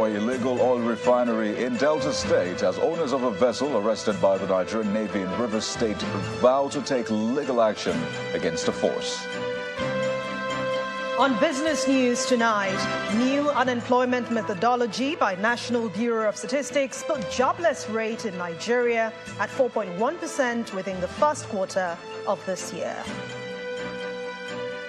for illegal oil refinery in Delta State as owners of a vessel arrested by the Nigerian Navy in Rivers State vow to take legal action against the force. On business news tonight, new unemployment methodology by National Bureau of Statistics put jobless rate in Nigeria at 4.1% within the first quarter of this year.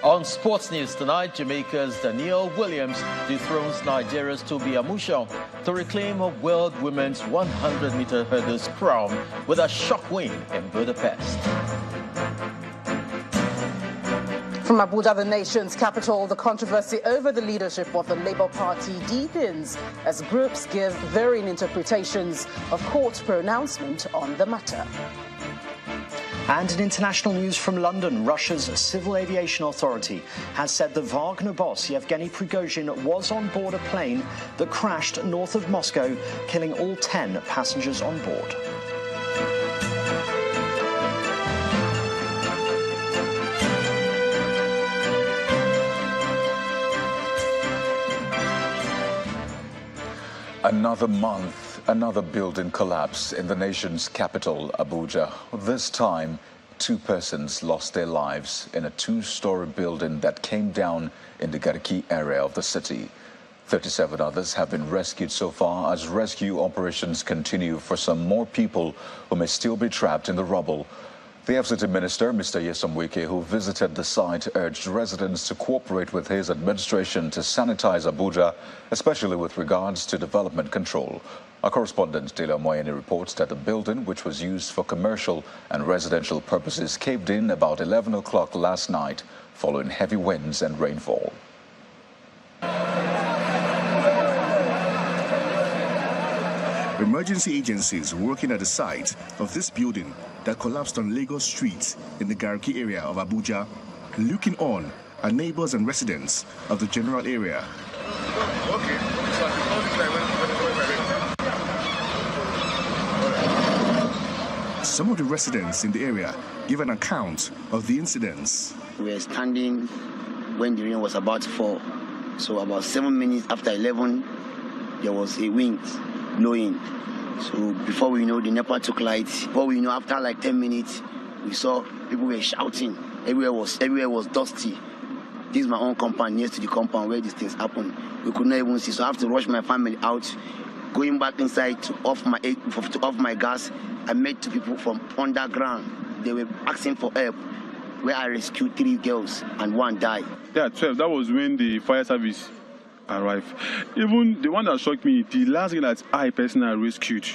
On sports news tonight, Jamaica's Danielle Williams dethrones Nigeria's Toby Amusha to reclaim her World Women's 100-meter hurdles crown with a shock win in Budapest. From Abuja, the nation's capital, the controversy over the leadership of the Labour Party deepens as groups give varying interpretations of court pronouncement on the matter. And in international news from London, Russia's Civil Aviation Authority has said the Wagner boss Yevgeny Prigozhin was on board a plane that crashed north of Moscow, killing all 10 passengers on board. Another month, another building collapse in the nation's capital, Abuja. This time, 2 persons lost their lives in a 2-story building that came down in the Garki area of the city. 37 others have been rescued so far as rescue operations continue for some more people who may still be trapped in the rubble. The FCT Minister, Mr. Nyesom Wike, who visited the site, urged residents to cooperate with his administration to sanitize Abuja, especially with regards to development control. Our correspondent, Dela Moyeni, reports that the building, which was used for commercial and residential purposes, caved in about 11 o'clock last night following heavy winds and rainfall. Emergency agencies working at the site of this building that collapsed on Lagos Street in the Garki area of Abuja, looking on are neighbors and residents of the general area. Some of the residents in the area give an account of the incidents. We were standing when the rain was about to fall. So about 7 minutes after 11, there was a wind blowing. So before we know, the NEPA took light. Before we know, after like 10 minutes, we saw people were shouting. Everywhere was dusty. This is my own compound, next to the compound where these things happen. We could not even see, so I have to rush my family out. Going back inside to off my gas, I met 2 people from underground. They were asking for help, where I rescued 3 girls and 1 died. Yeah, 12. That was when the fire service arrived. Even the one that shocked me, the last guy that I personally rescued,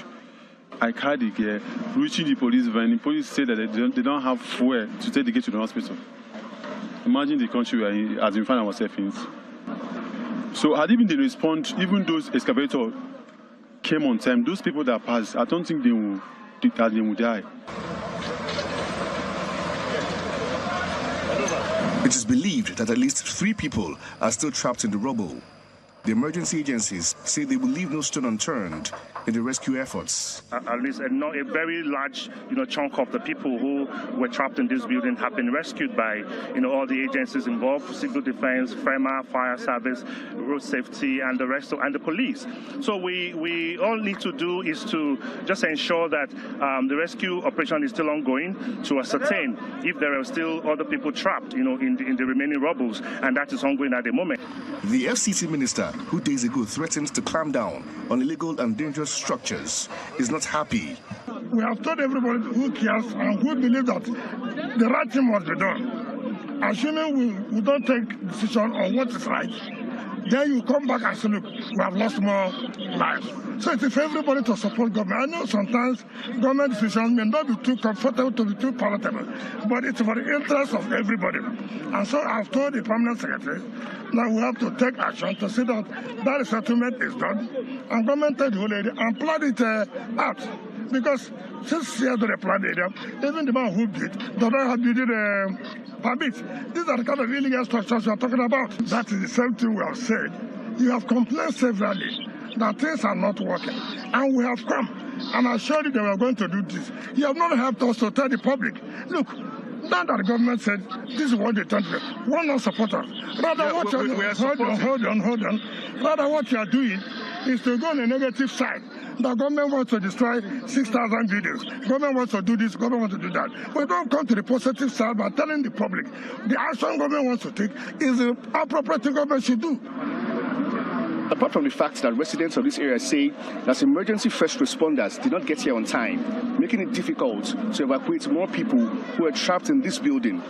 I carried the gear, reaching the police van. The police said that they don't have fuel to take the gear to the hospital. Imagine the country where as we find ourselves in. So had even they respond, even those excavators came on time, those people that passed, I don't think they would die. It is believed that at least 3 people are still trapped in the rubble. The emergency agencies say they will leave no stone unturned in the rescue efforts. At least a very large, chunk of the people who were trapped in this building have been rescued by, all the agencies involved: civil defense, FEMA, fire service, road safety, and the rest and the police. So we all need to do is to just ensure that the rescue operation is still ongoing to ascertain if there are still other people trapped, in the remaining rubbles, and that is ongoing at the moment. The FCT minister, who days ago threatened to clamp down on illegal and dangerous structures, is not happy. We have told everybody who cares and who believes that the right thing must be done. Assuming we don't take decision on what is right, then you come back and say, look, we have lost more lives. So it is for everybody to support government. I know sometimes government decisions may not be too comfortable to be too palatable, but it's for the interest of everybody. And so I've told the permanent secretary that we have to take action to see that that settlement is done, and government take the whole area and plan it out. Because since here they plan the area, even the man who did, they don't have building permit. These are the kind of illegal structures we are talking about. That is the same thing we have said. You have complained severally that things are not working, and we have come and assured you that we are going to do this. You have not helped us to tell the public, look, now that the government said this is what they tell you, we will not support us. Rather, hold on. Rather, what you are doing is to go on the negative side. The government wants to destroy 6,000 buildings. Government wants to do this, government wants to do that. We don't come to the positive side by telling the public the action government wants to take is the appropriate thing government should do. Apart from the fact that residents of this area say that emergency first responders did not get here on time, making it difficult to evacuate more people who are trapped in this building.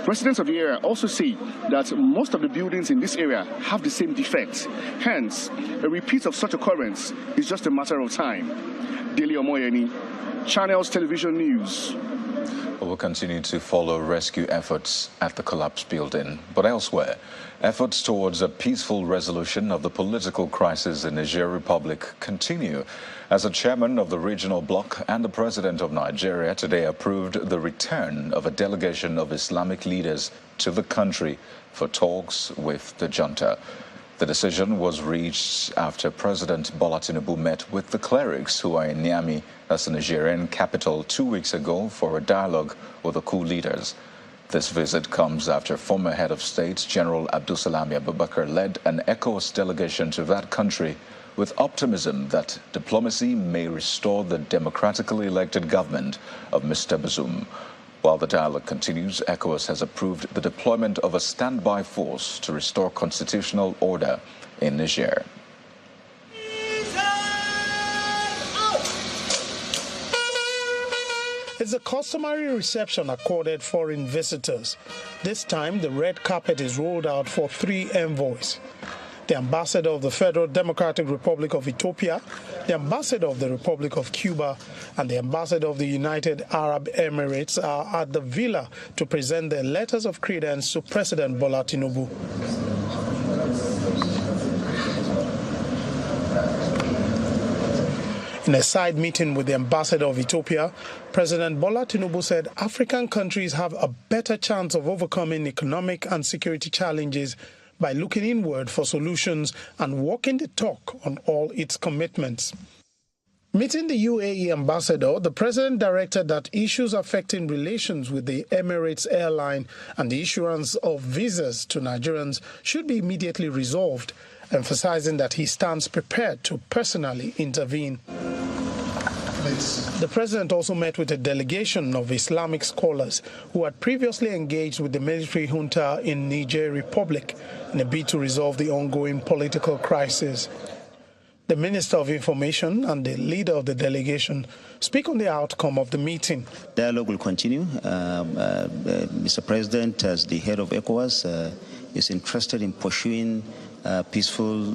Residents of the area also say that most of the buildings in this area have the same defects. Hence, a repeat of such occurrence is just a matter of time. Dele Omoyeni, Channels Television News. We'll continue to follow rescue efforts at the collapsed building. But elsewhere, efforts towards a peaceful resolution of the political crisis in Niger Republic continue, as the chairman of the regional bloc and the president of Nigeria today approved the return of a delegation of Islamic leaders to the country for talks with the junta. The decision was reached after President Bola Tinubu met with the clerics who are in Niamey, that's the Nigerian capital, 2 weeks ago for a dialogue with the coup leaders. This visit comes after former head of state, General Abdulsalami Abubakar, led an ECOWAS delegation to that country with optimism that diplomacy may restore the democratically elected government of Mr. Bazoum. While the dialogue continues, ECOWAS has approved the deployment of a standby force to restore constitutional order in Niger. It's a customary reception accorded foreign visitors. This time, the red carpet is rolled out for 3 envoys. The ambassador of the Federal Democratic Republic of Ethiopia, the ambassador of the Republic of Cuba, and the ambassador of the United Arab Emirates are at the villa to present their letters of credence to President Bola Tinubu. In a side meeting with the ambassador of Ethiopia, President Bola Tinubu said African countries have a better chance of overcoming economic and security challenges by looking inward for solutions and walking the talk on all its commitments. Meeting the UAE ambassador, the president directed that issues affecting relations with the Emirates airline and the issuance of visas to Nigerians should be immediately resolved, emphasizing that he stands prepared to personally intervene. The president also met with a delegation of Islamic scholars who had previously engaged with the military junta in Niger Republic in a bid to resolve the ongoing political crisis. The Minister of Information and the leader of the delegation speak on the outcome of the meeting. Dialogue will continue. Mr. President, as the head of ECOWAS, is interested in pursuing peaceful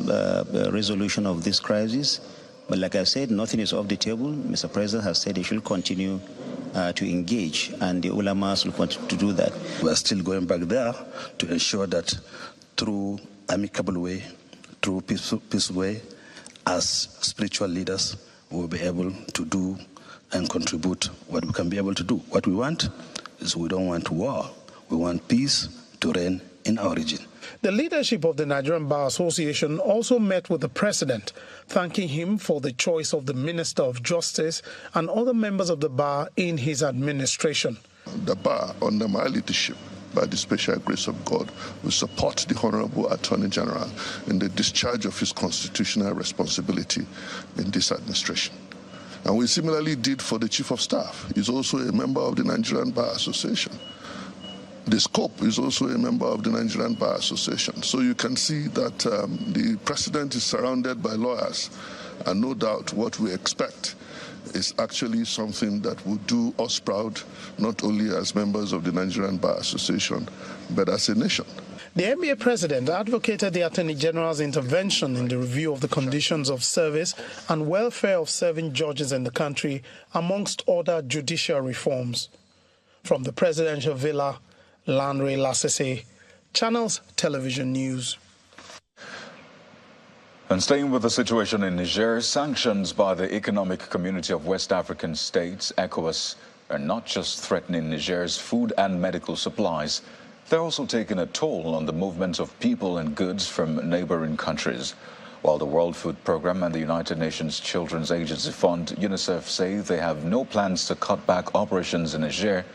resolution of this crisis. But like I said, nothing is off the table. Mr. President has said he should continue to engage, and the ulamas will continue to do that. We are still going back there to ensure that through amicable way, through peaceful way, as spiritual leaders, we will be able to do and contribute what we can be able to do. What we want is we don't want war. We want peace to reign in our region. The leadership of the Nigerian Bar Association also met with the president, thanking him for the choice of the Minister of Justice and other members of the bar in his administration. The bar, under my leadership, by the special grace of God, will support the Honorable Attorney General in the discharge of his constitutional responsibility in this administration. And we similarly did for the Chief of Staff. He's also a member of the Nigerian Bar Association. The Scope is also a member of the Nigerian Bar Association. So you can see that the president is surrounded by lawyers, and no doubt what we expect is actually something that will do us proud, not only as members of the Nigerian Bar Association, but as a nation. The NBA president advocated the Attorney General's intervention in the review of the conditions of service and welfare of serving judges in the country, amongst other judicial reforms. From the presidential villa, Landry Lassese, Channels Television News. And staying with the situation in Niger, sanctions by the Economic Community of West African States, ECOWAS, are not just threatening Niger's food and medical supplies. They're also taking a toll on the movement of people and goods from neighboring countries. While the World Food Programme and the United Nations Children's Agency Fund, UNICEF, say they have no plans to cut back operations in Niger,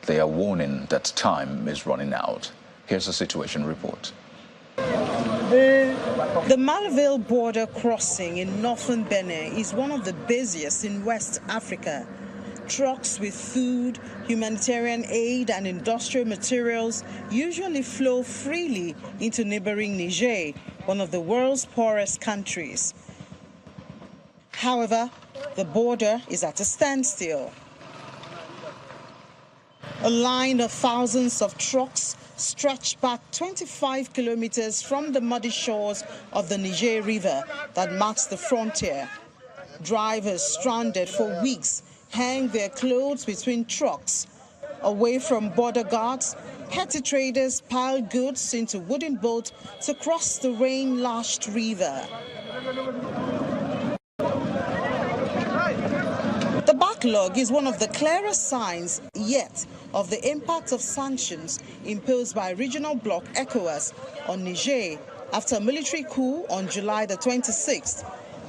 they are warning that time is running out. Here's a situation report. The Malaville border crossing in northern Benin is one of the busiest in West Africa. Trucks with food, humanitarian aid and industrial materials usually flow freely into neighboring Niger, one of the world's poorest countries. However, the border is at a standstill. A line of thousands of trucks stretched back 25 kilometers from the muddy shores of the Niger River that marks the frontier. Drivers stranded for weeks hang their clothes between trucks. Away from border guards, petty traders pile goods into wooden boats to cross the rain-lashed river. The backlog is one of the clearest signs yet of the impact of sanctions imposed by regional bloc ECOWAS on Niger after a military coup on July the 26th.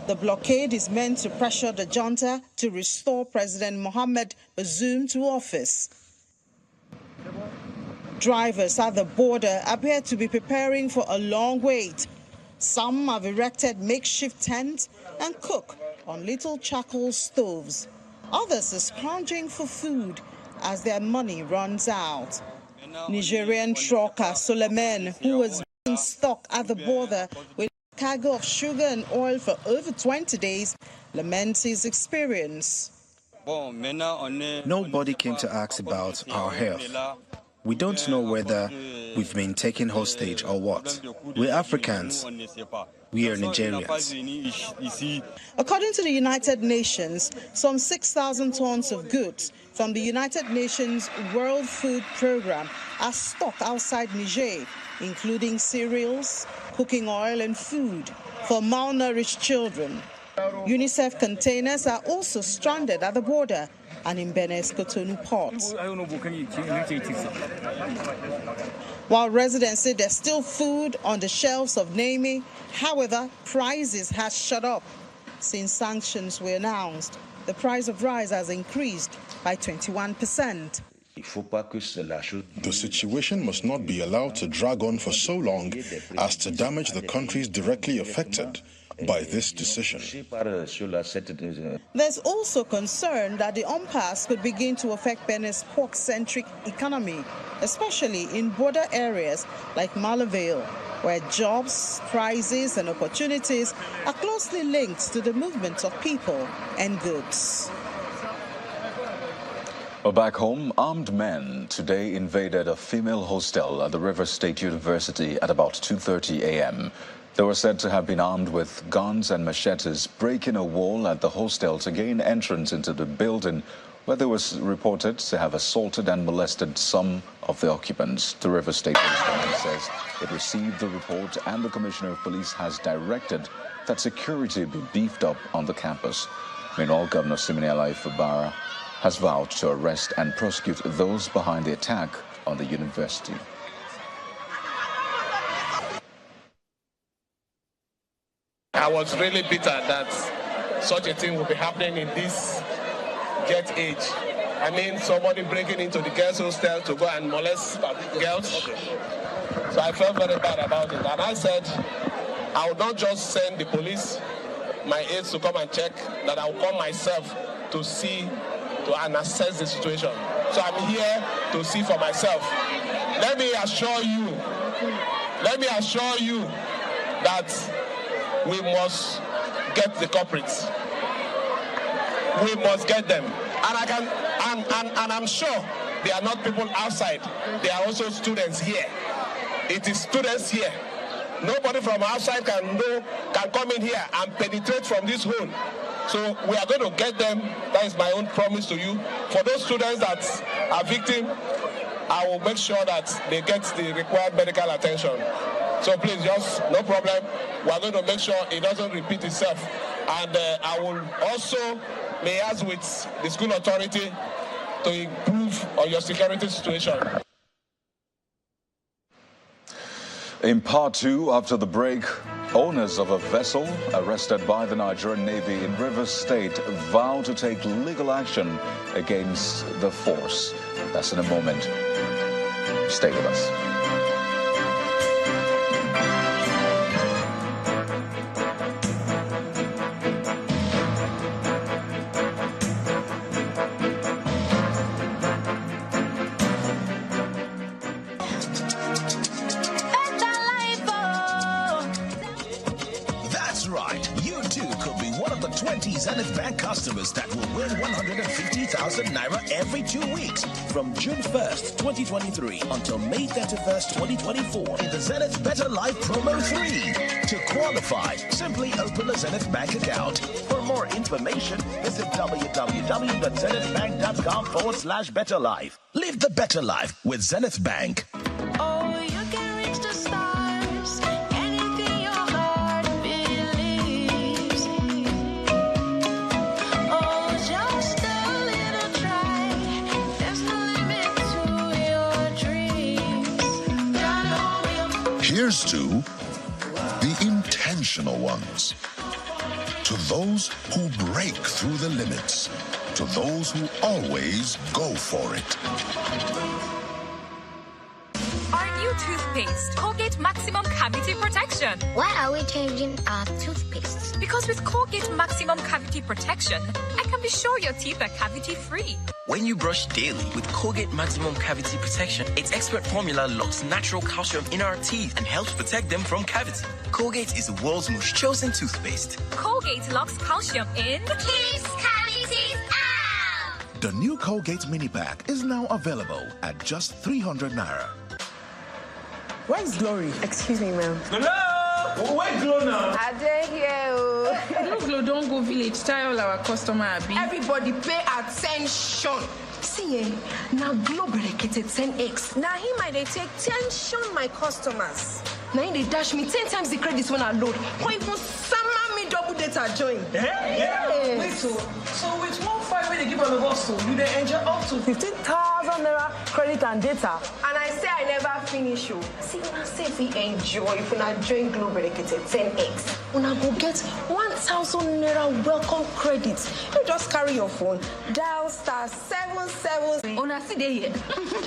The blockade is meant to pressure the junta to restore President Mohamed Bazoum to office. Drivers at the border appear to be preparing for a long wait. Some have erected makeshift tents and cook on little charcoal stoves. Others are scrounging for food as their money runs out. Nigerian trucker Suleiman, who was being stuck at the border with a cargo of sugar and oil for over 20 days, laments his experience. Nobody came to ask about our health. We don't know whether we've been taken hostage or what. We're Africans. We are Nigerians. According to the United Nations, some 6,000 tons of goods from the United Nations World Food Programme are stocked outside Niger, including cereals, cooking oil and food for malnourished children. UNICEF containers are also stranded at the border and in Benin's Cotonou port. While residents say there's still food on the shelves of Niamey, however, prices have shot up. Since sanctions were announced, the price of rice has increased by 21%. The situation must not be allowed to drag on for so long as to damage the countries directly affected by this decision. There's also concern that the impasse could begin to affect Benin's pork-centric economy, especially in border areas like Malaville, where jobs, prices and opportunities are closely linked to the movement of people and goods. Back home, armed men today invaded a female hostel at the River State University at about 2:30 a.m. They were said to have been armed with guns and machetes, breaking a wall at the hostel to gain entrance into the building, where they were reported to have assaulted and molested some of the occupants. The River State Police Command says it received the report and the Commissioner of Police has directed that security be beefed up on the campus. Meanwhile, Governor Siminalayi Fubara has vowed to arrest and prosecute those behind the attack on the university. I was really bitter that such a thing would be happening in this jet age. I mean, somebody breaking into the girls' hostel to go and molest girls. So I felt very bad about it. And I said, I would not just send the police, my aides to come and check, that I will come myself to see and assess the situation. So I'm here to see for myself. Let me assure you that we must get the culprits. We must get them. And I'm sure they are not people outside. They are also students here. It is students here. Nobody from outside can come in here and penetrate from this hole. So we are going to get them. That is my own promise to you. For those students that are victims, I will make sure that they get the required medical attention. So please, just no problem. We are going to make sure it doesn't repeat itself. And I will also liaise with the school authority to improve on your security situation. In part two, after the break, owners of a vessel arrested by the Nigerian Navy in Rivers State vow to take legal action against the force. That's in a moment. Stay with us. You too could be one of the 20 Zenith Bank customers that will win 150,000 Naira every 2 weeks from June 1st, 2023 until May 31st, 2024 in the Zenith Better Life Promo 3. To qualify, simply open a Zenith Bank account. For more information, visit www.zenithbank.com/betterlife. Live the better life with Zenith Bank. Oh, you can reach the stars. Anything your heart believes. Oh, just a little try. There's no limit to your dreams. Here's to the intentional ones. To those who break through the limits. To those who always go for it. Our new toothpaste, Colgate Maximum Cavity Protection. Why are we changing our toothpaste? Because with Colgate Maximum Cavity Protection, I can be sure your teeth are cavity-free. When you brush daily with Colgate Maximum Cavity Protection, its expert formula locks natural calcium in our teeth and helps protect them from cavity. Colgate is the world's most chosen toothpaste. Colgate locks calcium in. Keeps cavities out! The new Colgate Mini Pack is now available at just 300 Naira. Where's Glory? Excuse me, ma'am. Hello? Where Glow now? I dare hear. No Glow, don't go village. Tell all our customer, Abi. Everybody pay attention. See, now Glow berekete 10x. Now he might take tension my customers. Now they dash me 10 times the credits when I load. Or even summer me double data join. Yeah. Wait, so with 1.5 when they give on the hustle, you they enjoy up to 15,000 Naira credit and data. And I say I never finish you. See, when I say if we enjoy, if I join Glow berekete 10x, when I go get 1,000 Naira welcome credits, you just carry your phone, dial *77. Una see they here.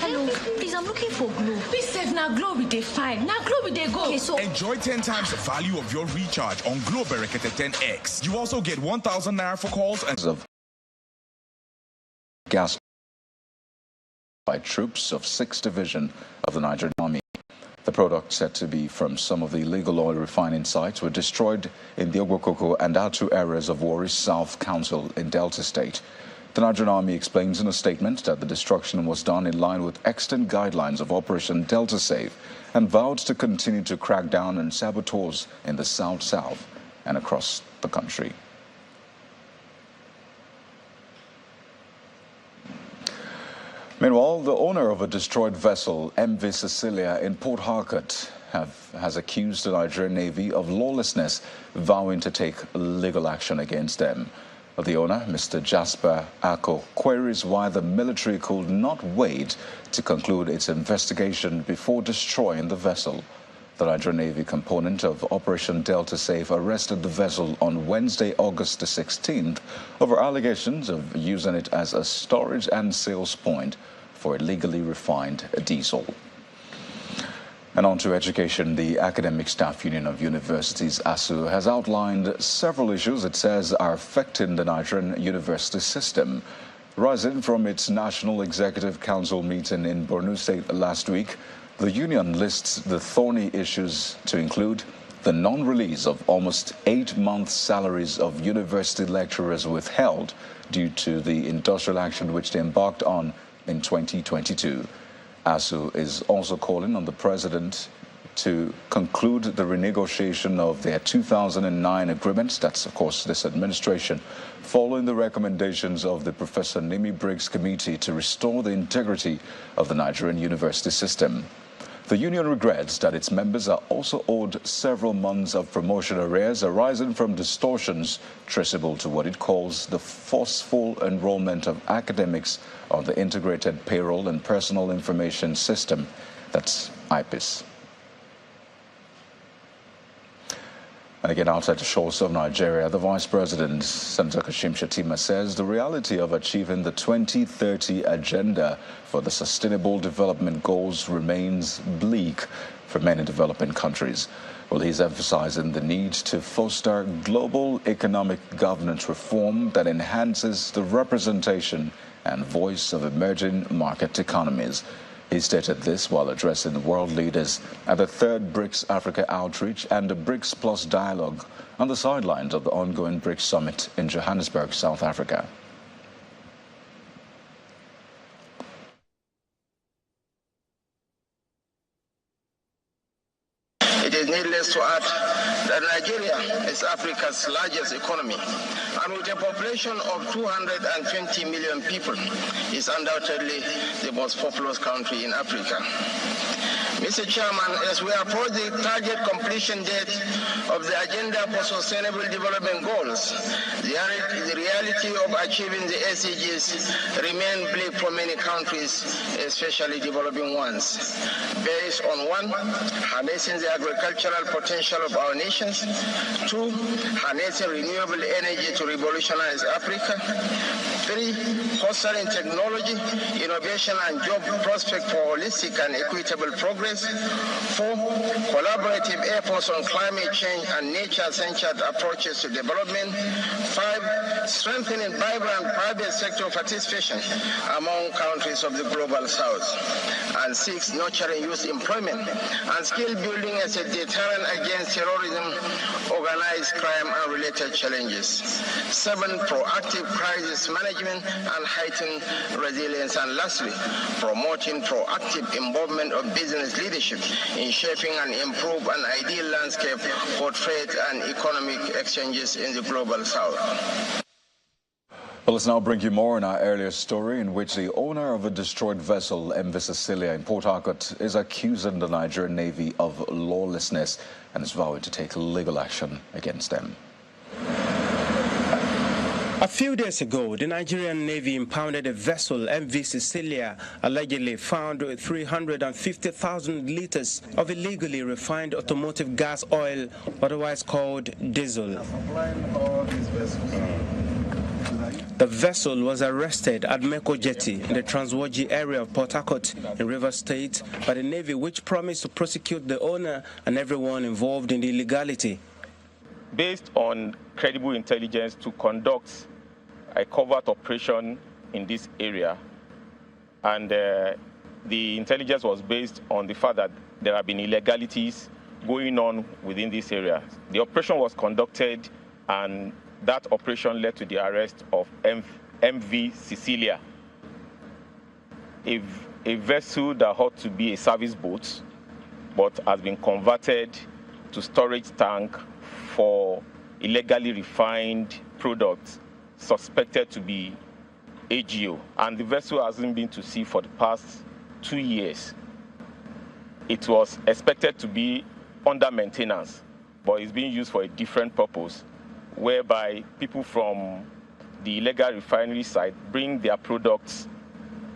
Hello, please, I'm looking for Glow. Be safe now, Glow be they fine. Now Glow be they go. Okay, so enjoy 10 times the value of your recharge on Glow berekete 10x. You also get 1,000 Naira for calls and of gas by troops of 6th Division of the Niger Army. The products said to be from some of the illegal oil refining sites were destroyed in the Ogwokoko and ASUU areas of Warri South Council in Delta State. The Nigerian Army explains in a statement that the destruction was done in line with extant guidelines of Operation Delta Safe and vowed to continue to crack down on saboteurs in the South and across the country. Meanwhile, the owner of a destroyed vessel, MV Cecilia, in Port Harcourt, has accused the Nigerian Navy of lawlessness, vowing to take legal action against them. The owner, Mr. Jasper Ako, queries why the military could not wait to conclude its investigation before destroying the vessel. The Nigerian Navy component of Operation Delta Safe arrested the vessel on Wednesday, August the 16th, over allegations of using it as a storage and sales point for illegally refined diesel. And on to education, the Academic Staff Union of Universities, ASUU, has outlined several issues it says are affecting the Nigerian university system. Rising from its National Executive Council meeting in Borno State last week, the union lists the thorny issues to include the non-release of almost 8 months' salaries of university lecturers withheld due to the industrial action which they embarked on in 2022. ASUU is also calling on the president to conclude the renegotiation of their 2009 agreements, that's of course this administration, following the recommendations of the Professor Nimi Briggs Committee to restore the integrity of the Nigerian university system. The union regrets that its members are also owed several months of promotion arrears arising from distortions traceable to what it calls the forceful enrollment of academics on the Integrated Payroll and Personal Information System, that's IPIS. And again, outside the shores of Nigeria, the Vice President, Senator Kashim Shettima, says the reality of achieving the 2030 agenda for the Sustainable Development Goals remains bleak for many developing countries. Well, he's emphasizing the need to foster global economic governance reform that enhances the representation and voice of emerging market economies. He stated this while addressing world leaders at the 3rd BRICS Africa Outreach and the BRICS Plus Dialogue on the sidelines of the ongoing BRICS Summit in Johannesburg, South Africa. It is needless to add that Nigeria is Africa's largest economy, and with a population of 220 million people, is undoubtedly the most populous country in Africa. Mr. Chairman, as we approach the target completion date of the Agenda for Sustainable Development Goals, the reality of achieving the SDGs remain bleak for many countries, especially developing ones. Based on 1, harnessing the agricultural potential of our nations; 2, harnessing renewable energy to revolutionize Africa; 3, fostering technology, innovation and job prospects for holistic and equitable progress; 4, collaborative efforts on climate change and nature-centered approaches to development; 5, strengthening vibrant private sector participation among countries of the global south; and 6, nurturing youth employment and skill building as a deterrent against terrorism, organized crime and related challenges; 7, proactive crisis management and heightened resilience; and lastly, promoting proactive involvement of business leadership in shaping and improve an ideal landscape for trade and economic exchanges in the global south. Well, let's now bring you more in our earlier story, in which the owner of a destroyed vessel, MV Cecilia, in Port Harcourt, is accusing the Nigerian Navy of lawlessness and is vowing to take legal action against them. A few days ago, the Nigerian Navy impounded a vessel, MV Cecilia, allegedly found with 350,000 liters of illegally refined automotive gas oil, otherwise called diesel. The vessel was arrested at Meko Jetty in the Transwaji area of Port Harcourt in Rivers State by the Navy, which promised to prosecute the owner and everyone involved in the illegality. Based on credible intelligence to conduct a covert operation in this area, and the intelligence was based on the fact that there have been illegalities going on within this area. The operation was conducted, and that operation led to the arrest of MV Cecilia, a vessel that ought to be a service boat, but has been converted to storage tank for illegally refined products suspected to be AGO. And the vessel hasn't been to sea for the past 2 years. It was expected to be under maintenance, but it's being used for a different purpose, whereby people from the illegal refinery side bring their products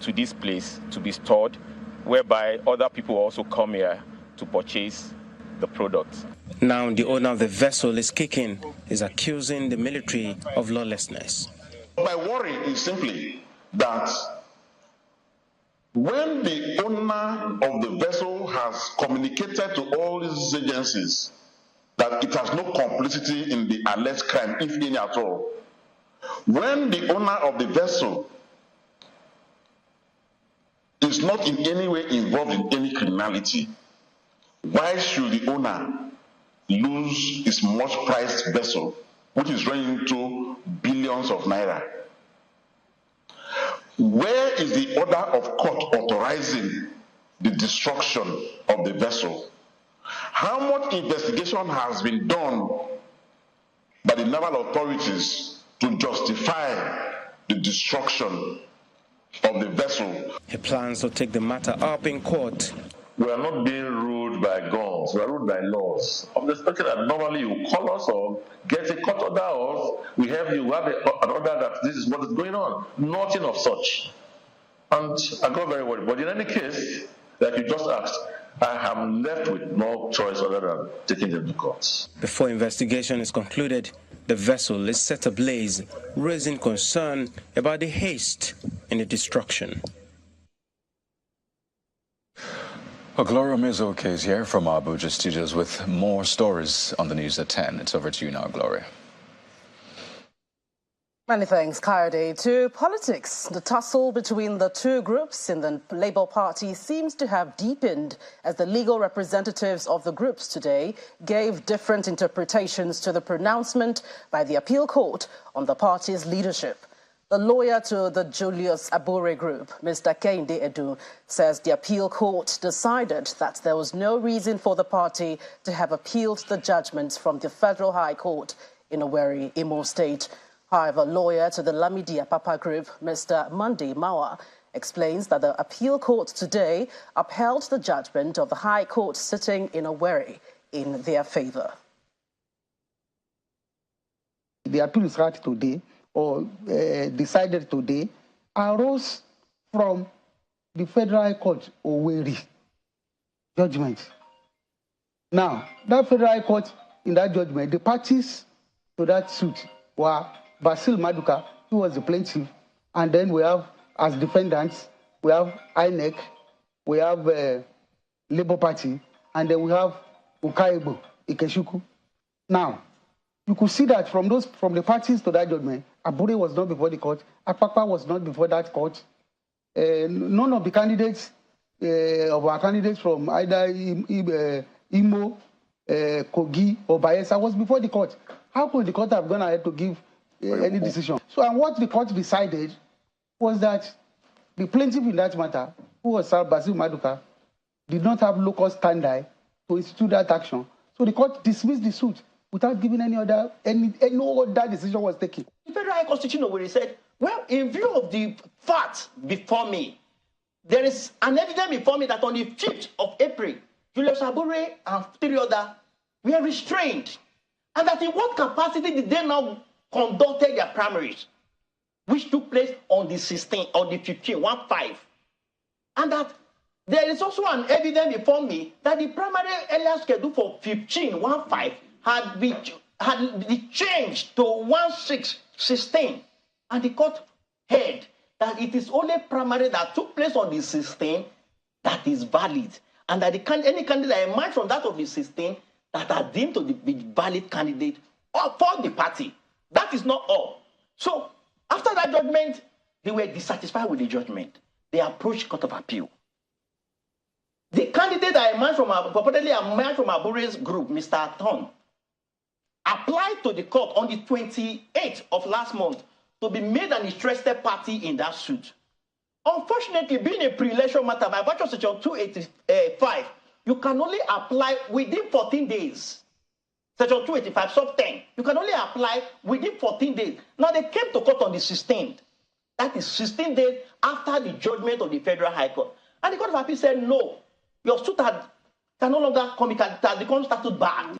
to this place to be stored, whereby other people also come here to purchase the products. Now the owner of the vessel is kicking, is accusing the military of lawlessness. My worry is simply that when the owner of the vessel has communicated to all these agencies that it has no complicity in the alleged crime, if any at all, when the owner of the vessel is not in any way involved in any criminality, why should the owner lose his much prized vessel, which is running into billions of naira? Where is the order of court authorizing the destruction of the vessel? How much investigation has been done by the naval authorities to justify the destruction of the vessel? He plans to take the matter up in court. We are not being ruled by guns, we are ruled by laws. I'm expecting that normally you call us or get a court order, or we have an order that this is what is going on. Nothing of such. And I got very worried. But in any case, like you just asked, I am left with no choice other than taking them to court. Before investigation is concluded, the vessel is set ablaze, raising concern about the haste in the destruction. Well, Gloria Mizoke is here from Abuja studios with more stories on the news at 10. It's over to you now, Gloria. Many thanks, Kayode. To politics, the tussle between the two groups in the Labour Party seems to have deepened as the legal representatives of the groups today gave different interpretations to the pronouncement by the appeal court on the party's leadership. The lawyer to the Julius Abure group, Mr. Kehinde Edu, says the appeal court decided that there was no reason for the party to have appealed the judgments from the Federal High Court in Owerri, Imo State. However, lawyer to the Lamidi Apapa group, Mr. Monday Mawa, explains that the appeal court today upheld the judgment of the High Court sitting in Owerri in their favour. The appeal is heard today, or decided today, arose from the Federal High Court Owerri judgment. Now, that Federal High Court, in that judgment, the parties to that suit were Basil Maduka, who was the plaintiff, and then we have, as defendants, we have INEC, we have Labour Party, and then we have Ukaibo, Ikeshuku. Now, you could see that from the parties to that judgment, Abure was not before the court, Apapa was not before that court. None of the candidates, of our candidates from either Imo, Kogi, or Bayelsa was before the court. How could the court have gone ahead to give any decision? So, and what the court decided was that the plaintiff in that matter, who was Basil Maduka, did not have local standby to institute that action. So the court dismissed the suit without giving no other decision was taken. The Federal High Constitution where he said, well, in view of the facts before me, there is an evidence before me that on the 5th of April, Julius Abure and 3 others were restrained. And that in what capacity did they now conduct their primaries, which took place on the 16th, or the 15th, 1-5. And that there is also an evidence before me that the primary earlier schedule for 15-1-5 had been changed to 1-6-16. And the court held that it is only primary that took place on the 16th that is valid. And that any candidate that emerged from that of the 16th that are deemed to be valid candidate for the party. That is not all. So, after that judgment, they were dissatisfied with the judgment. They approached Court of Appeal. The candidate that purportedly emerged from Abure's group, Mr. Aton, applied to the court on the 28th of last month to be made an interested party in that suit. Unfortunately, being a pre-election matter, by virtue of Section 285, you can only apply within 14 days. Section 285, sub 10. You can only apply within 14 days. Now, they came to court on the 16th. That is 16 days after the judgment of the Federal High Court. And the Court of Appeal said, no, your suit can no longer come, it has become statute barred.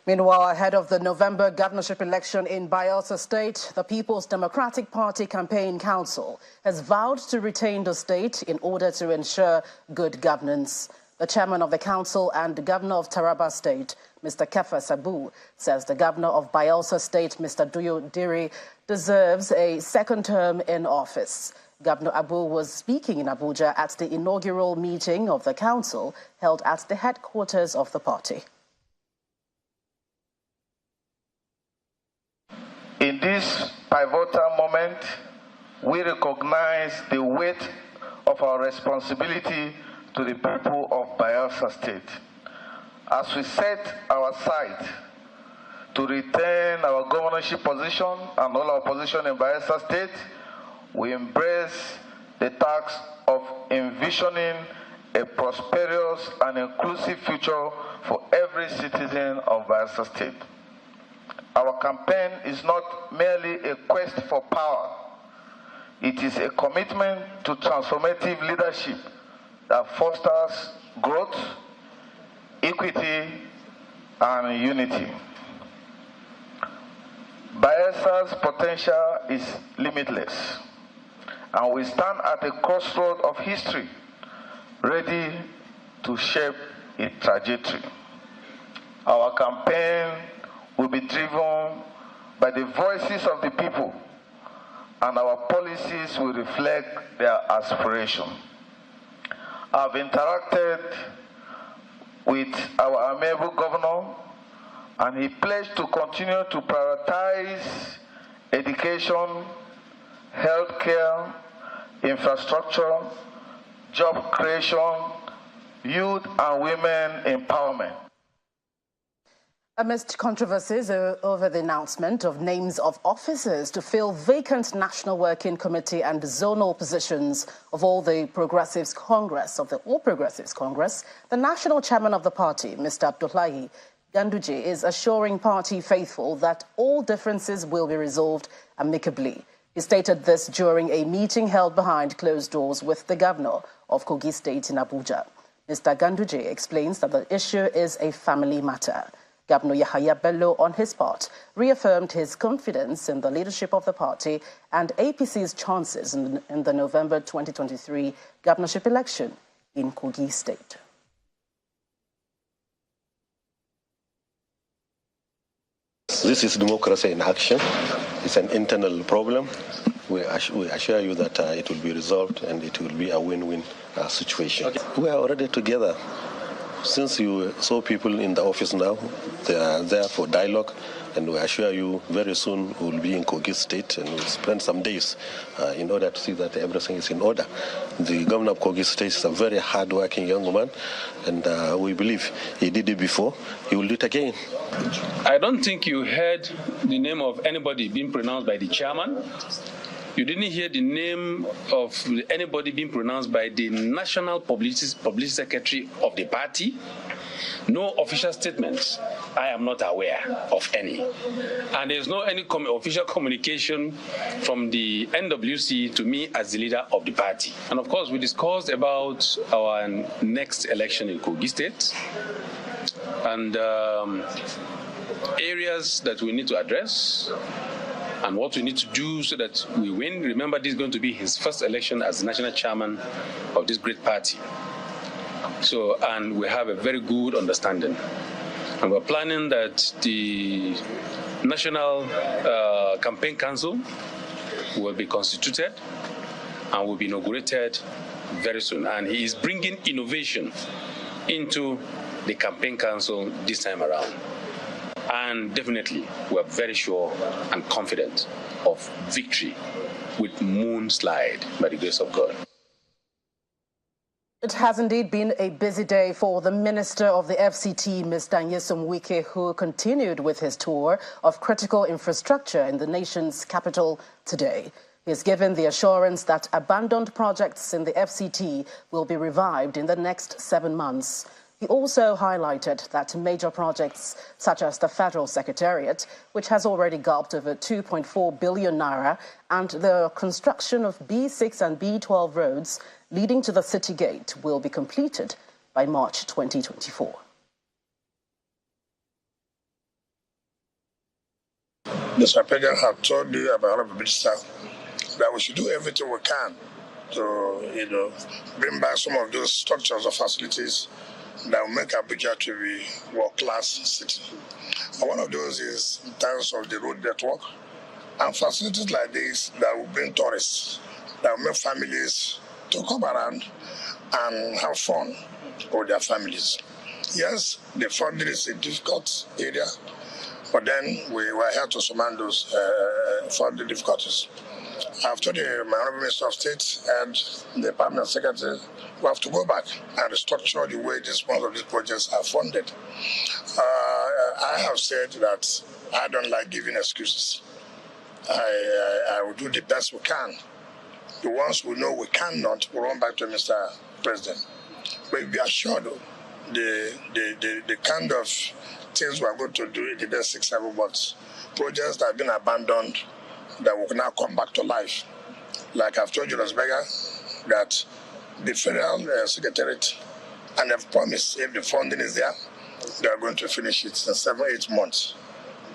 Meanwhile, ahead of the November governorship election in Bayelsa State, the People's Democratic Party Campaign Council has vowed to retain the state in order to ensure good governance. The chairman of the council and the governor of Taraba State, Mr. Kefa Sabu, says the governor of Bayelsa State, Mr. Duyo Diri, deserves a second term in office. Governor Abu was speaking in Abuja at the inaugural meeting of the council held at the headquarters of the party. In this pivotal moment, we recognize the weight of our responsibility to the people of Bayelsa State. As we set our sight to retain our governorship position and all our position in Bayelsa State, we embrace the task of envisioning a prosperous and inclusive future for every citizen of Bayelsa State. Our campaign is not merely a quest for power. It is a commitment to transformative leadership that fosters growth, equity, and unity. Bayelsa's potential is limitless, and we stand at a crossroad of history, ready to shape its trajectory. Our campaign will be driven by the voices of the people, and our policies will reflect their aspiration. I've interacted with our amiable governor And he pledged to continue to prioritize education, healthcare, infrastructure, job creation, youth and women empowerment. Amidst controversies over the announcement of names of officers to fill vacant National Working Committee and zonal positions of All Progressives Congress, the national chairman of the party, Mr. Abdullahi Ganduje, is assuring party faithful that all differences will be resolved amicably. He stated this during a meeting held behind closed doors with the governor of Kogi State in Abuja. Mr. Ganduje explains that the issue is a family matter. Governor Yahaya Bello, on his part, reaffirmed his confidence in the leadership of the party and APC's chances in the November 2023 governorship election in Kogi State. This is democracy in action. It's an internal problem. We assure you that it will be resolved and it will be a win-win situation. Okay. We are already together. Since you saw people in the office now, they are there for dialogue, and we assure you very soon we will be in Kogi State and we'll spend some days in order to see that everything is in order. The governor of Kogi State is a very hard-working young man, and we believe he did it before, he will do it again. I don't think you heard the name of anybody being pronounced by the chairman. You didn't hear the name of anybody being pronounced by the National Publicity Secretary of the party. No official statements. I am not aware of any. And there's no any official communication from the NWC to me as the leader of the party. And of course, we discussed about our next election in Kogi State and areas that we need to address and what we need to do so that we win. Remember, this is going to be his first election as the national chairman of this great party. So, and we have a very good understanding. And we're planning that the National Campaign Council will be constituted and will be inaugurated very soon. And he is bringing innovation into the Campaign Council this time around. And definitely, we're very sure and confident of victory with moonslide by the grace of God. It has indeed been a busy day for the Minister of the FCT, Mr. Nyesom Wike, who continued with his tour of critical infrastructure in the nation's capital today. He has given the assurance that abandoned projects in the FCT will be revived in the next 7 months. He also highlighted that major projects such as the Federal Secretariat, which has already gulped over 2.4 billion naira, and the construction of B6 and B12 roads leading to the City Gate will be completed by March 2024. Mr. President have told you about the minister that we should do everything we can to, bring back some of those structures or facilities that will make Abuja to be world-class city. And one of those is in terms of the road network and facilities like this that will bring tourists, that will make families to come around and have fun with their families. Yes, the funding is a difficult area, but then we were here to surmount those funding difficulties. After the Honorable Minister of State and the Permanent Secretary, we have to go back and restructure the way most of these projects are funded. I have said that I don't like giving excuses. I will do the best we can. The ones we know we cannot, we'll run back to Mr. President. But be assured, the kind of things we are going to do in the next 6-7 months, projects that have been abandoned, that will now come back to life. Like I've told you, Rosberger, that the Federal Secretariat, and they've promised if the funding is there, they are going to finish it in 7-8 months.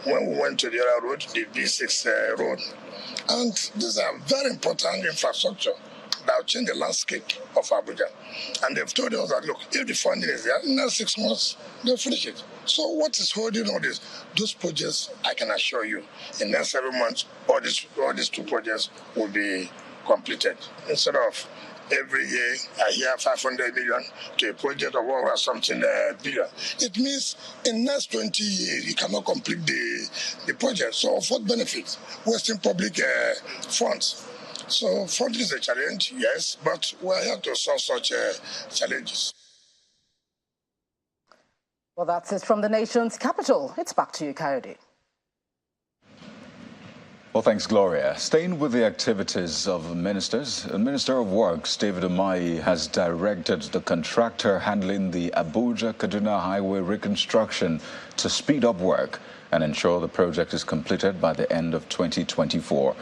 When we went to the other road, the B6 road, and these are very important infrastructure that will change the landscape of Abuja. And they've told us that, look, if the funding is there, in the next 6 months, they'll finish it. So what is holding all this? Those projects, I can assure you, in the next 7 months, all these 2 projects will be completed. Instead of Every year, I hear 500 million to a project of over something billion. It means in the next 20 years, you cannot complete the project. So, of what benefit? Wasting public funds. So, funding is a challenge, yes, but we're here to solve such challenges. Well, that's it from the nation's capital. It's back to you, Coyote. Well, thanks, Gloria. Staying with the activities of ministers, the Minister of Works, David Umahi, has directed the contractor handling the Abuja-Kaduna Highway reconstruction to speed up work and ensure the project is completed by the end of 2024.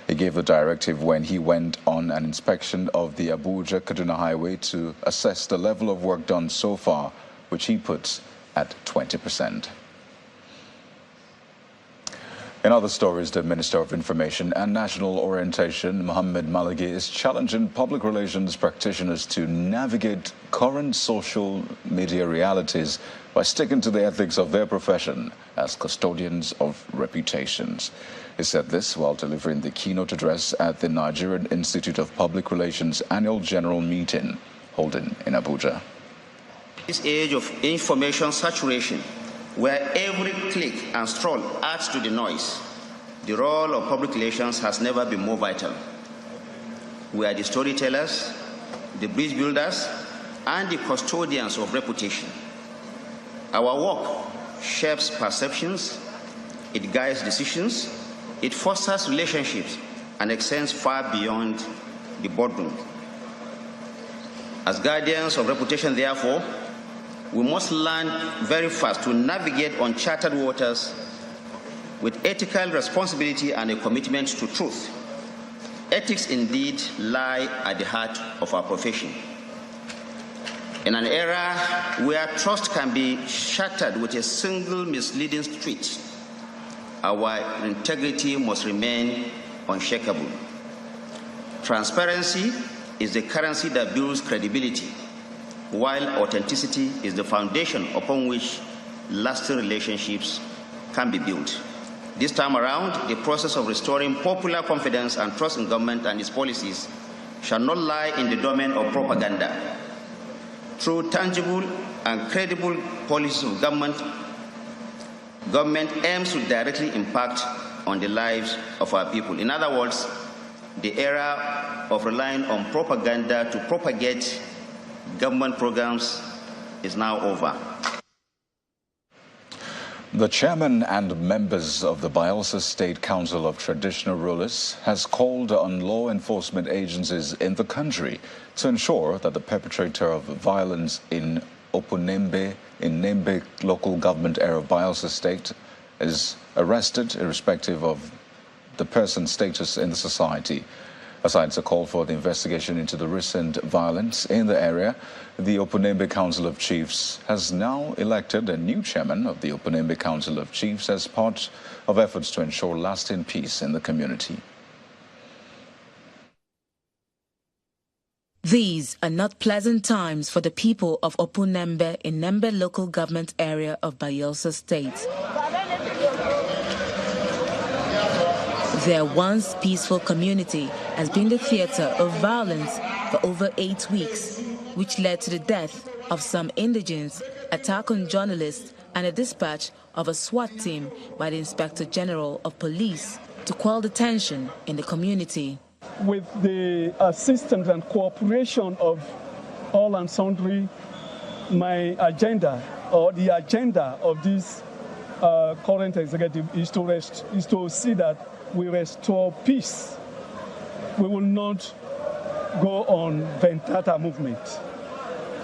He gave the directive when he went on an inspection of the Abuja-Kaduna Highway to assess the level of work done so far, which he puts at 20%. In other stories, the Minister of Information and National Orientation, Mohammed Malagi, is challenging public relations practitioners to navigate current social media realities by sticking to the ethics of their profession as custodians of reputations. He said this while delivering the keynote address at the Nigerian Institute of Public Relations annual general meeting holding in Abuja. This age of information saturation, where every click and scroll adds to the noise, the role of public relations has never been more vital. We are the storytellers, the bridge builders, and the custodians of reputation. Our work shapes perceptions, it guides decisions, it fosters relationships, and extends far beyond the boardroom. As guardians of reputation, therefore, we must learn very fast to navigate uncharted waters with ethical responsibility and a commitment to truth. Ethics indeed lie at the heart of our profession. In an era where trust can be shattered with a single misleading tweet, our integrity must remain unshakable. Transparency is the currency that builds credibility, while authenticity is the foundation upon which lasting relationships can be built. This time around, the process of restoring popular confidence and trust in government and its policies shall not lie in the domain of propaganda. Through tangible and credible policies of government aims to directly impact on the lives of our people. In other words, the era of relying on propaganda to propagate government programs is now over. The chairman and members of the Bayelsa State Council of Traditional Rulers has called on law enforcement agencies in the country to ensure that the perpetrator of violence in Opunembe, in Nembe local government area of Bayelsa State, is arrested irrespective of the person's status in the society. Besides a call for the investigation into the recent violence in the area, the Opunembe Council of Chiefs has now elected a new chairman of the Opunembe Council of Chiefs as part of efforts to ensure lasting peace in the community. These are not pleasant times for the people of Opunembe in Nembe local government area of Bayelsa State. Their once peaceful community has been the theater of violence for over 8 weeks, which led to the death of some indigents, attack on journalists, and a dispatch of a SWAT team by the Inspector General of Police to quell the tension in the community. With the assistance and cooperation of all and sundry, my agenda, or the agenda of this current executive, is to see that we restore peace. We will not go on vendetta movement.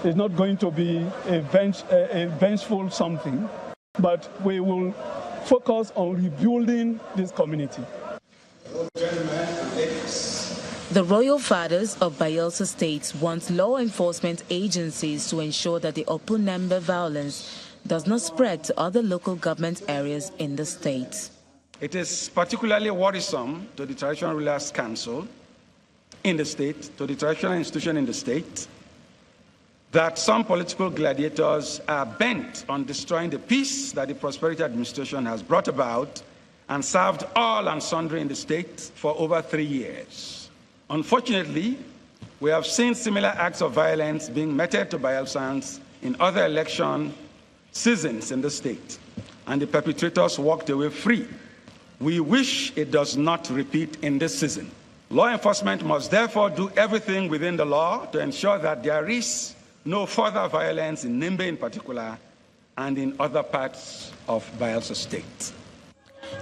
It's not going to be a vengeful something, but we will focus on rebuilding this community. The royal fathers of Bayelsa State want law enforcement agencies to ensure that the Opunembe violence does not spread to other local government areas in the state. It is particularly worrisome to the Traditional Rulers Council in the state, to the traditional institution in the state, that some political gladiators are bent on destroying the peace that the Prosperity Administration has brought about and served all and sundry in the state for over 3 years. Unfortunately, We have seen similar acts of violence being meted to Bayelsans in other election seasons in the state, and the perpetrators walked away free. We wish it does not repeat in this season. Law enforcement must therefore do everything within the law to ensure that there is no further violence in Nimbe in particular and in other parts of Bayelsa State.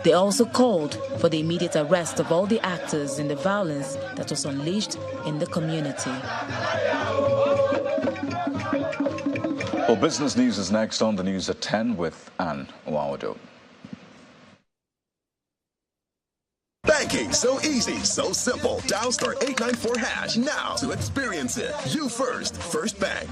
They also called for the immediate arrest of all the actors in the violence that was unleashed in the community. Well, business news is next on the news at 10 with Anne Wawado. Banking so easy, so simple. Dial *894# now to experience it. You first, First Bank.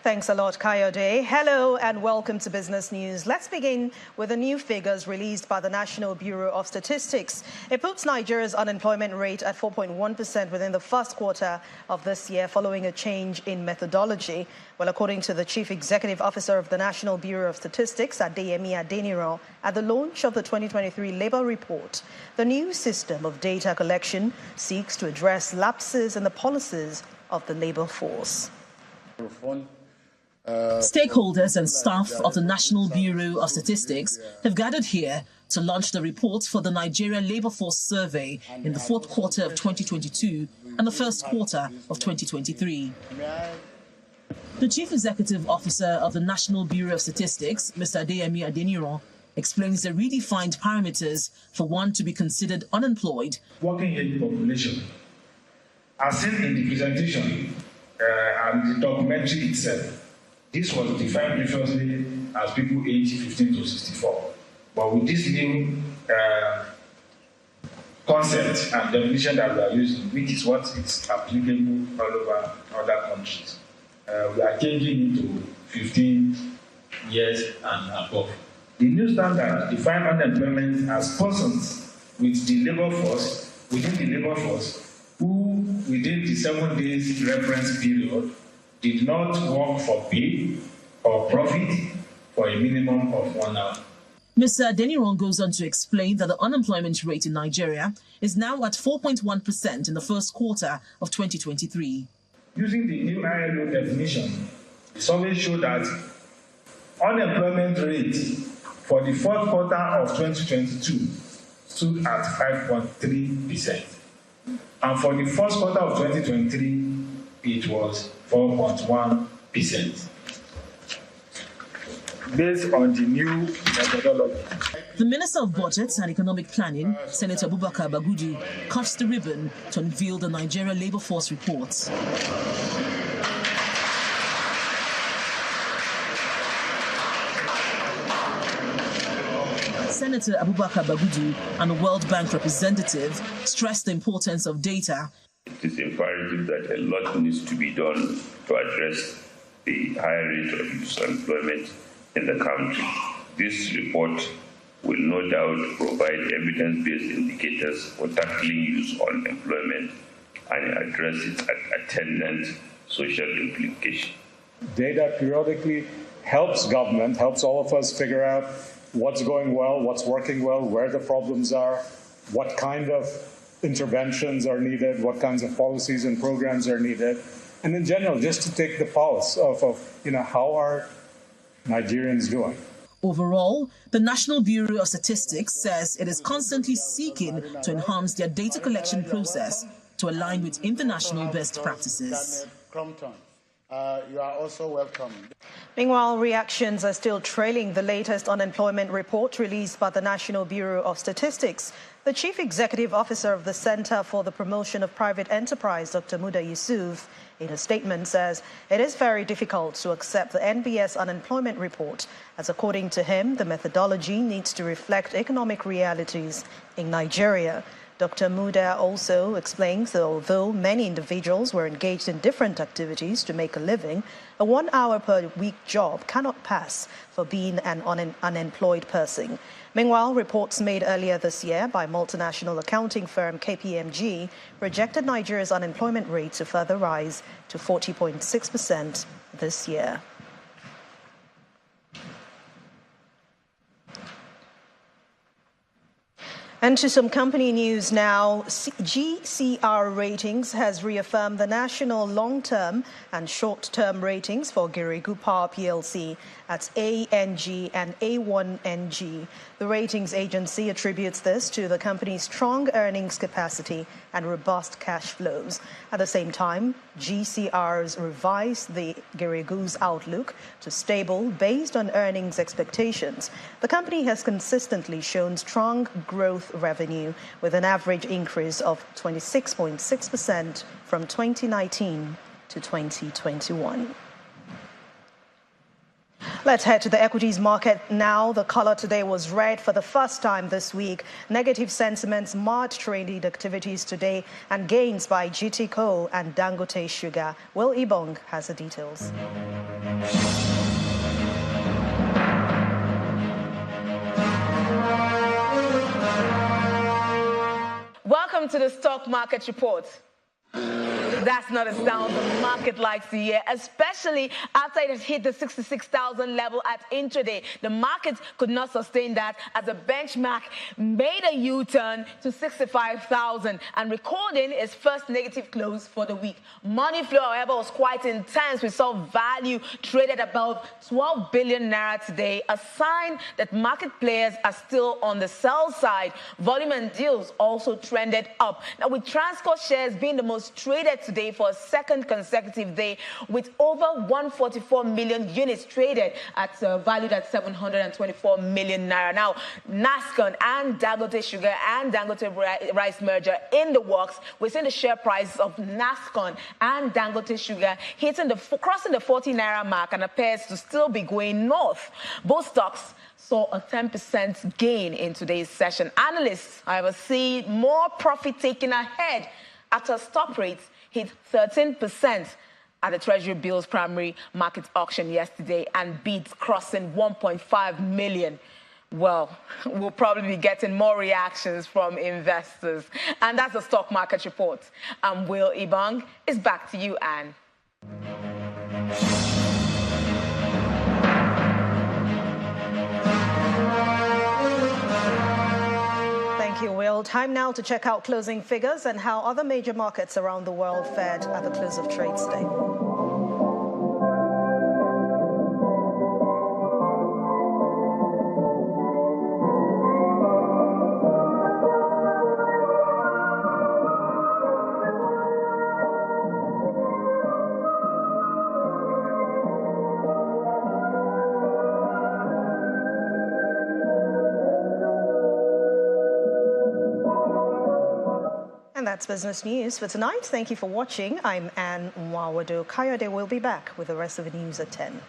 Thanks a lot, Kayode. Hello and welcome to Business News. Let's begin with the new figures released by the National Bureau of Statistics. It puts Nigeria's unemployment rate at 4.1% within the first quarter of this year, following a change in methodology. Well, according to the Chief Executive Officer of the National Bureau of Statistics, Adeyemi Adeniran, at the launch of the 2023 Labour Report, the new system of data collection seeks to address lapses in the policies of the labour force. Stakeholders and staff of the National Bureau of Statistics have gathered here to launch the report for the Nigeria Labour Force Survey in the fourth quarter of 2022 and the first quarter of 2023. The Chief Executive Officer of the National Bureau of Statistics, Mr. Adeyemi Adeniran, explains the redefined parameters for one to be considered unemployed. Working age population, as seen in the presentation and the documentary itself, this was defined previously as people aged 15 to 64. But with this new concept and definition that we are using, which is what is applicable all over other countries, we are changing it to 15 years and above. The new standard defines unemployment as persons with the labor force, within the labor force, who within the 7 days reference period did not work for pay or profit for a minimum of 1 hour. Mr. Adeniran goes on to explain that the unemployment rate in Nigeria is now at 4.1% in the first quarter of 2023. Using the new ILO definition, the survey showed that unemployment rate for the fourth quarter of 2022 stood at 5.3%. And for the first quarter of 2023, it was 4.1%. Based on the new methodology. The Minister of Budget and Economic Planning, Senator Abubakar Bagudu, cuts the ribbon to unveil the Nigeria Labour Force reports. Senator Abubakar Bagudu and a World Bank representative stressed the importance of data. It is imperative that a lot needs to be done to address the high rate of youth unemployment in the country. This report will no doubt provide evidence-based indicators for tackling youth unemployment and address its attendant social implications. Data periodically helps government, helps all of us figure out what's going well, what's working well, where the problems are, what kind of interventions are needed, what kinds of policies and programs are needed, and in general, just to take the pulse of how are Nigerians doing. Overall, the National Bureau of Statistics says it is constantly seeking to enhance their data collection process to align with international best practices. You are also welcome. Meanwhile, reactions are still trailing the latest unemployment report released by the National Bureau of Statistics. The Chief Executive Officer of the Center for the Promotion of Private Enterprise, Dr. Muda Yusuf, in a statement says it is very difficult to accept the NBS unemployment report, as according to him, the methodology needs to reflect economic realities in Nigeria. Dr. Muda also explains that although many individuals were engaged in different activities to make a living, a 1 hour per week job cannot pass for being an unemployed person. Meanwhile, reports made earlier this year by multinational accounting firm KPMG projected Nigeria's unemployment rate to further rise to 40.6% this year. And to some company news now. GCR Ratings has reaffirmed the national long-term and short-term ratings for Geregu Power PLC at ANG and A1NG. The ratings agency attributes this to the company's strong earnings capacity and robust cash flows. At the same time, GCR's revised the Geregu's outlook to stable based on earnings expectations. The company has consistently shown strong growth revenue with an average increase of 26.6% from 2019 to 2021. Let's head to the equities market now. The color today was red for the first time this week. Negative sentiments marred trading activities today and gains by GT Coal and Dangote Sugar. Will Ibong has the details. Welcome to the Stock Market Report. That's not a sound the market likes to hear, especially after it has hit the 66,000 level at intraday. The market could not sustain that as the benchmark made a U-turn to 65,000 and recording its first negative close for the week. Money flow, however, was quite intense. We saw value traded above 12 billion naira today, a sign that market players are still on the sell side. Volume and deals also trended up. Now, with Transcorp shares being the most traded today for a second consecutive day, with over 144 million units traded at valued at 724 million naira. Now, NASCON and Dangote Sugar and Dangote Rice merger in the works. We're seeing the share prices of NASCON and Dangote Sugar crossing the 40 naira mark and appears to still be going north. Both stocks saw a 10% gain in today's session. Analysts, however, see more profit taken ahead after stop rates hit 13% at the Treasury Bills primary market auction yesterday and bids crossing 1.5 million. Well, we'll probably be getting more reactions from investors. And that's the Stock Market Report. I'm Will Ibong. It's back to you, Anne. Thank you, Will. Time now to check out closing figures and how other major markets around the world fared at the close of trade today. And that's business news for tonight. Thank you for watching. I'm Anne Nwawado. Kayode will be back with the rest of the news at 10.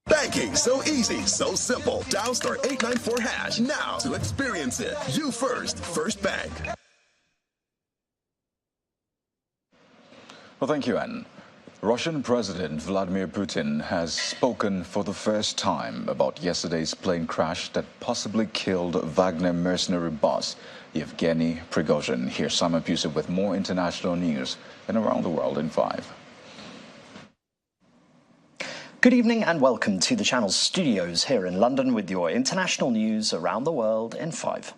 Banking so easy, so simple. Dial star 894 hash now to experience it. You first, First Bank. Well, thank you, Anne. Russian President Vladimir Putin has spoken for the first time about yesterday's plane crash that possibly killed Wagner mercenary boss Yevgeny Prigozhin. Here's Simon Pusey with more international news and around the world in 5. Good evening and welcome to the channel's studios here in London with your international news around the world in 5.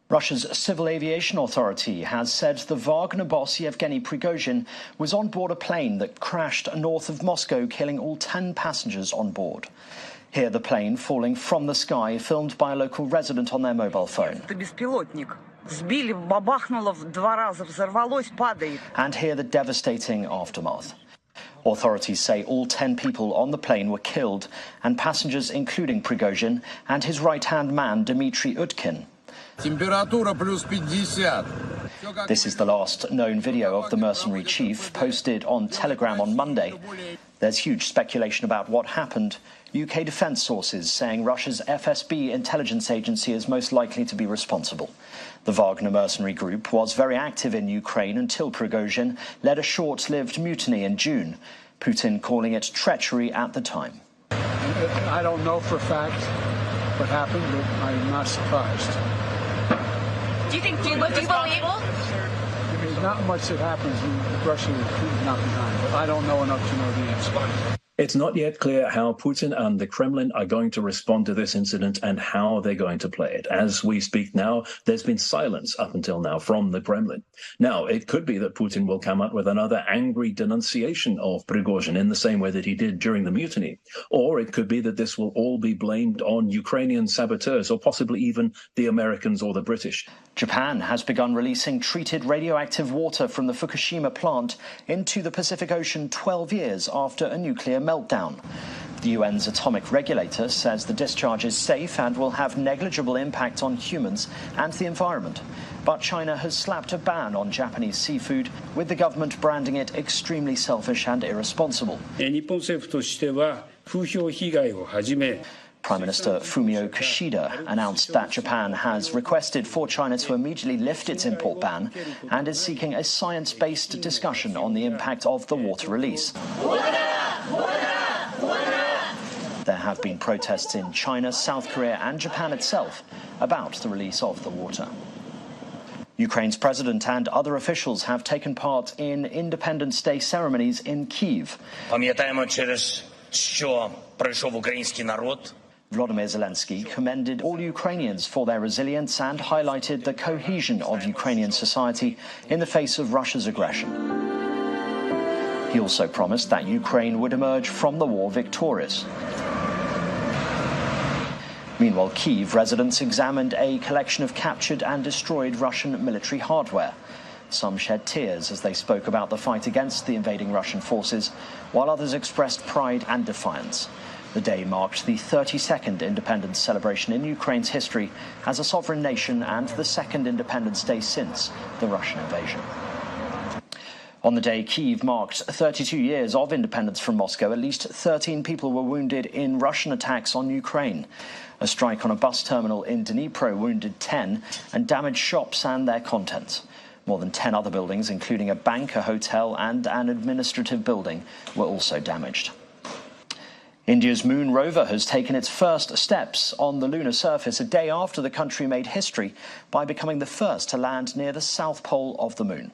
Russia's Civil Aviation Authority has said the Wagner boss Yevgeny Prigozhin was on board a plane that crashed north of Moscow, killing all 10 passengers on board. Here the plane falling from the sky, filmed by a local resident on their mobile phone. And here the devastating aftermath. Authorities say all 10 people on the plane were killed, and passengers including Prigozhin and his right-hand man Dmitry Utkin. This is the last known video of the mercenary chief, posted on Telegram on Monday. There's huge speculation about what happened. UK defence sources saying Russia's FSB intelligence agency is most likely to be responsible. The Wagner mercenary group was very active in Ukraine until Prigozhin led a short-lived mutiny in June, Putin calling it treachery at the time. I don't know for a fact what happened, but I'm not surprised. Do you believe it? There's not much that happens when Russia is not behind, but I don't know enough to know the answer. It's not yet clear how Putin and the Kremlin are going to respond to this incident and how they're going to play it. As we speak now, there's been silence up until now from the Kremlin. Now, it could be that Putin will come out with another angry denunciation of Prigozhin in the same way that he did during the mutiny. Or it could be that this will all be blamed on Ukrainian saboteurs or possibly even the Americans or the British. Japan has begun releasing treated radioactive water from the Fukushima plant into the Pacific Ocean 12 years after a nuclear meltdown. The UN's atomic regulator says the discharge is safe and will have negligible impact on humans and the environment. But China has slapped a ban on Japanese seafood, with the government branding it extremely selfish and irresponsible. Prime Minister Fumio Kishida announced that Japan has requested for China to immediately lift its import ban and is seeking a science-based discussion on the impact of the water release. There have been protests in China, South Korea and Japan itself about the release of the water. Ukraine's president and other officials have taken part in Independence Day ceremonies in Kyiv. Volodymyr Zelensky commended all Ukrainians for their resilience and highlighted the cohesion of Ukrainian society in the face of Russia's aggression. He also promised that Ukraine would emerge from the war victorious. Meanwhile, Kyiv residents examined a collection of captured and destroyed Russian military hardware. Some shed tears as they spoke about the fight against the invading Russian forces, while others expressed pride and defiance. The day marked the 32nd independence celebration in Ukraine's history as a sovereign nation and the second Independence Day since the Russian invasion. On the day Kyiv marked 32 years of independence from Moscow, at least 13 people were wounded in Russian attacks on Ukraine. A strike on a bus terminal in Dnipro wounded 10 and damaged shops and their contents. More than 10 other buildings, including a bank, a hotel and an administrative building, were also damaged. India's moon rover has taken its first steps on the lunar surface a day after the country made history by becoming the first to land near the south pole of the moon.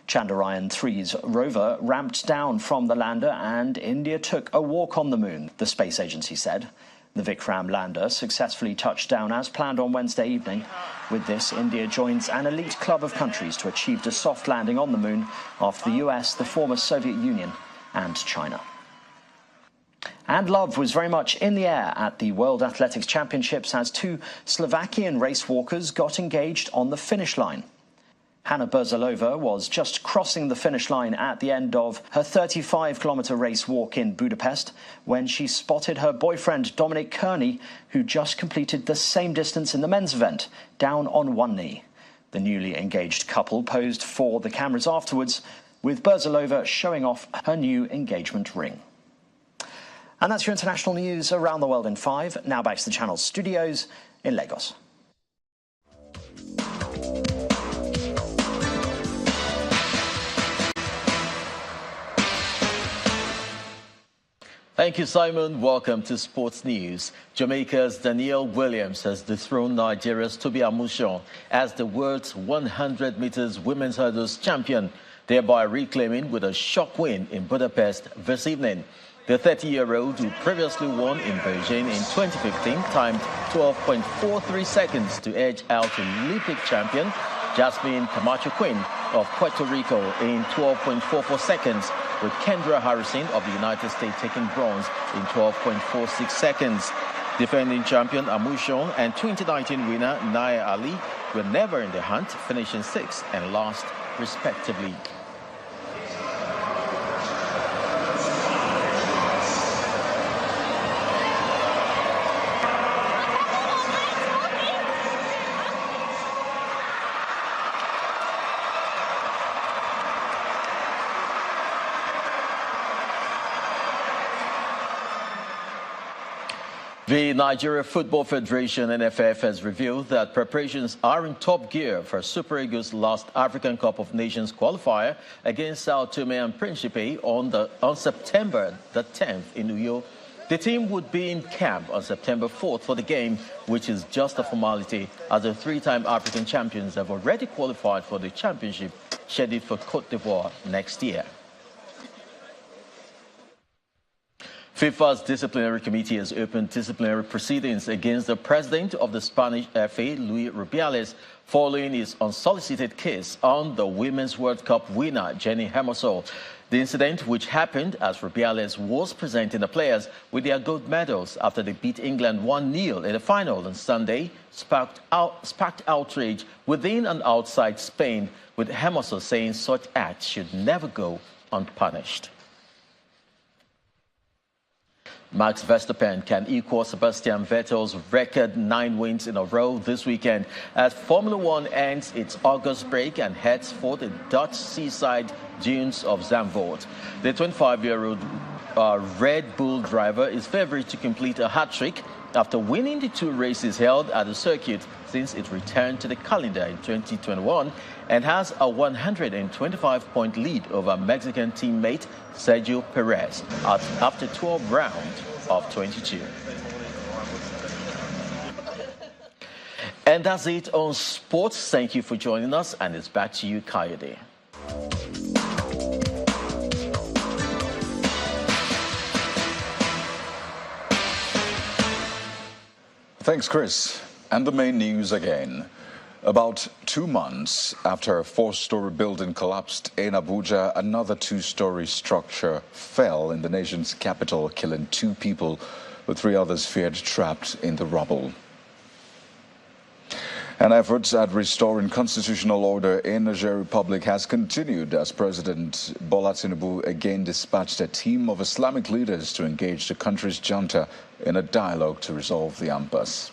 Chandrayaan-3's rover ramped down from the lander and India took a walk on the moon, the space agency said. The Vikram lander successfully touched down as planned on Wednesday evening. With this, India joins an elite club of countries to achieve a soft landing on the moon after the US, the former Soviet Union and China. And love was very much in the air at the World Athletics Championships as two Slovakian race walkers got engaged on the finish line. Hanna Berzalova was just crossing the finish line at the end of her 35-kilometre race walk in Budapest when she spotted her boyfriend Dominic Kearney, who just completed the same distance in the men's event, down on one knee. The newly engaged couple posed for the cameras afterwards, with Berzalova showing off her new engagement ring. And that's your international news around the world in 5. Now back to the channel's studios in Lagos. Thank you, Simon. Welcome to Sports News. Jamaica's Danielle Williams has dethroned Nigeria's Tobi Amusan as the world's 100 meters women's hurdles champion, thereby reclaiming with a shock win in Budapest this evening. The 30-year-old, who previously won in Beijing in 2015, timed 12.43 seconds to edge out Olympic champion Jasmine Camacho Quinn of Puerto Rico in 12.44 seconds, with Kendra Harrison of the United States taking bronze in 12.46 seconds. Defending champion Amusan and 2019 winner Naya Ali were never in the hunt, finishing 6th and last respectively. The Nigeria Football Federation, NFF, has revealed that preparations are in top gear for Super Eagles' last African Cup of Nations qualifier against Sao Tome and Principe on September the 10th in Uyo. The team would be in camp on September 4th for the game, which is just a formality, as the three-time African champions have already qualified for the championship scheduled for Côte d'Ivoire next year. FIFA's disciplinary committee has opened disciplinary proceedings against the president of the Spanish FA, Luis Rubiales, following his unsolicited case on the Women's World Cup winner, Jenny Hermoso. The incident, which happened as Rubiales was presenting the players with their gold medals after they beat England 1-0 in the final on Sunday, sparked outrage within and outside Spain, with Hermoso saying such acts should never go unpunished. Max Verstappen can equal Sebastian Vettel's record 9 wins in a row this weekend as Formula One ends its August break and heads for the Dutch seaside dunes of Zandvoort. The 25-year-old Red Bull driver is favored to complete a hat-trick after winning the 2 races held at the circuit since it returned to the calendar in 2021 and has a 125-point lead over Mexican teammate Sergio Perez after 12 rounds of 22. And that's it on sports. Thank you for joining us, and it's back to you, Kayode. Thanks, Chris. And the main news again. About 2 months after a 4-story building collapsed in Abuja, another 2-story structure fell in the nation's capital, killing 2 people, with 3 others feared trapped in the rubble. And efforts at restoring constitutional order in Niger Republic has continued as President Bola Tinubu again dispatched a team of Islamic leaders to engage the country's junta in a dialogue to resolve the impasse.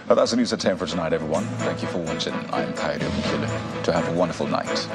That's the news at 10 for tonight, everyone. Thank you for watching. I'm Kayode Mukile. To have a wonderful night.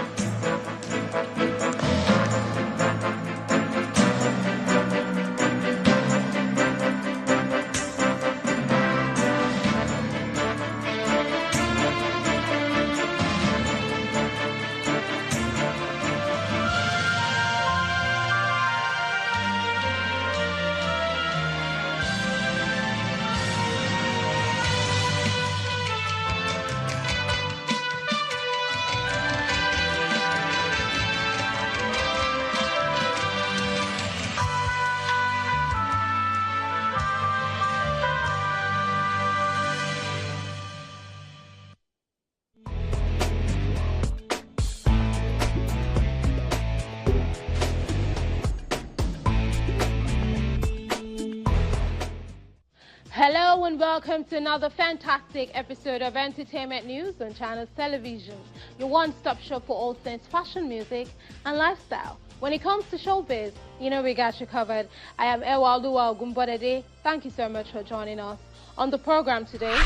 Hello and welcome to another fantastic episode of Entertainment News on Channels Television, your one-stop shop for all things fashion, music and lifestyle. When it comes to showbiz, you know we got you covered. I am Ewaluwa Ogunbodede. Thank you so much for joining us. On the program today,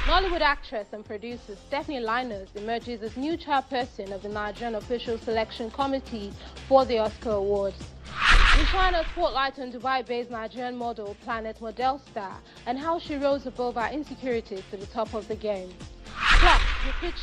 Nollywood actress and producer Stephanie Linus emerges as new chairperson of the Nigerian Official Selection Committee for the Oscar Awards. We shine a spotlight on Dubai-based Nigerian model Planet Model Star and how she rose above her insecurities to the top of the game. Plus, we pitch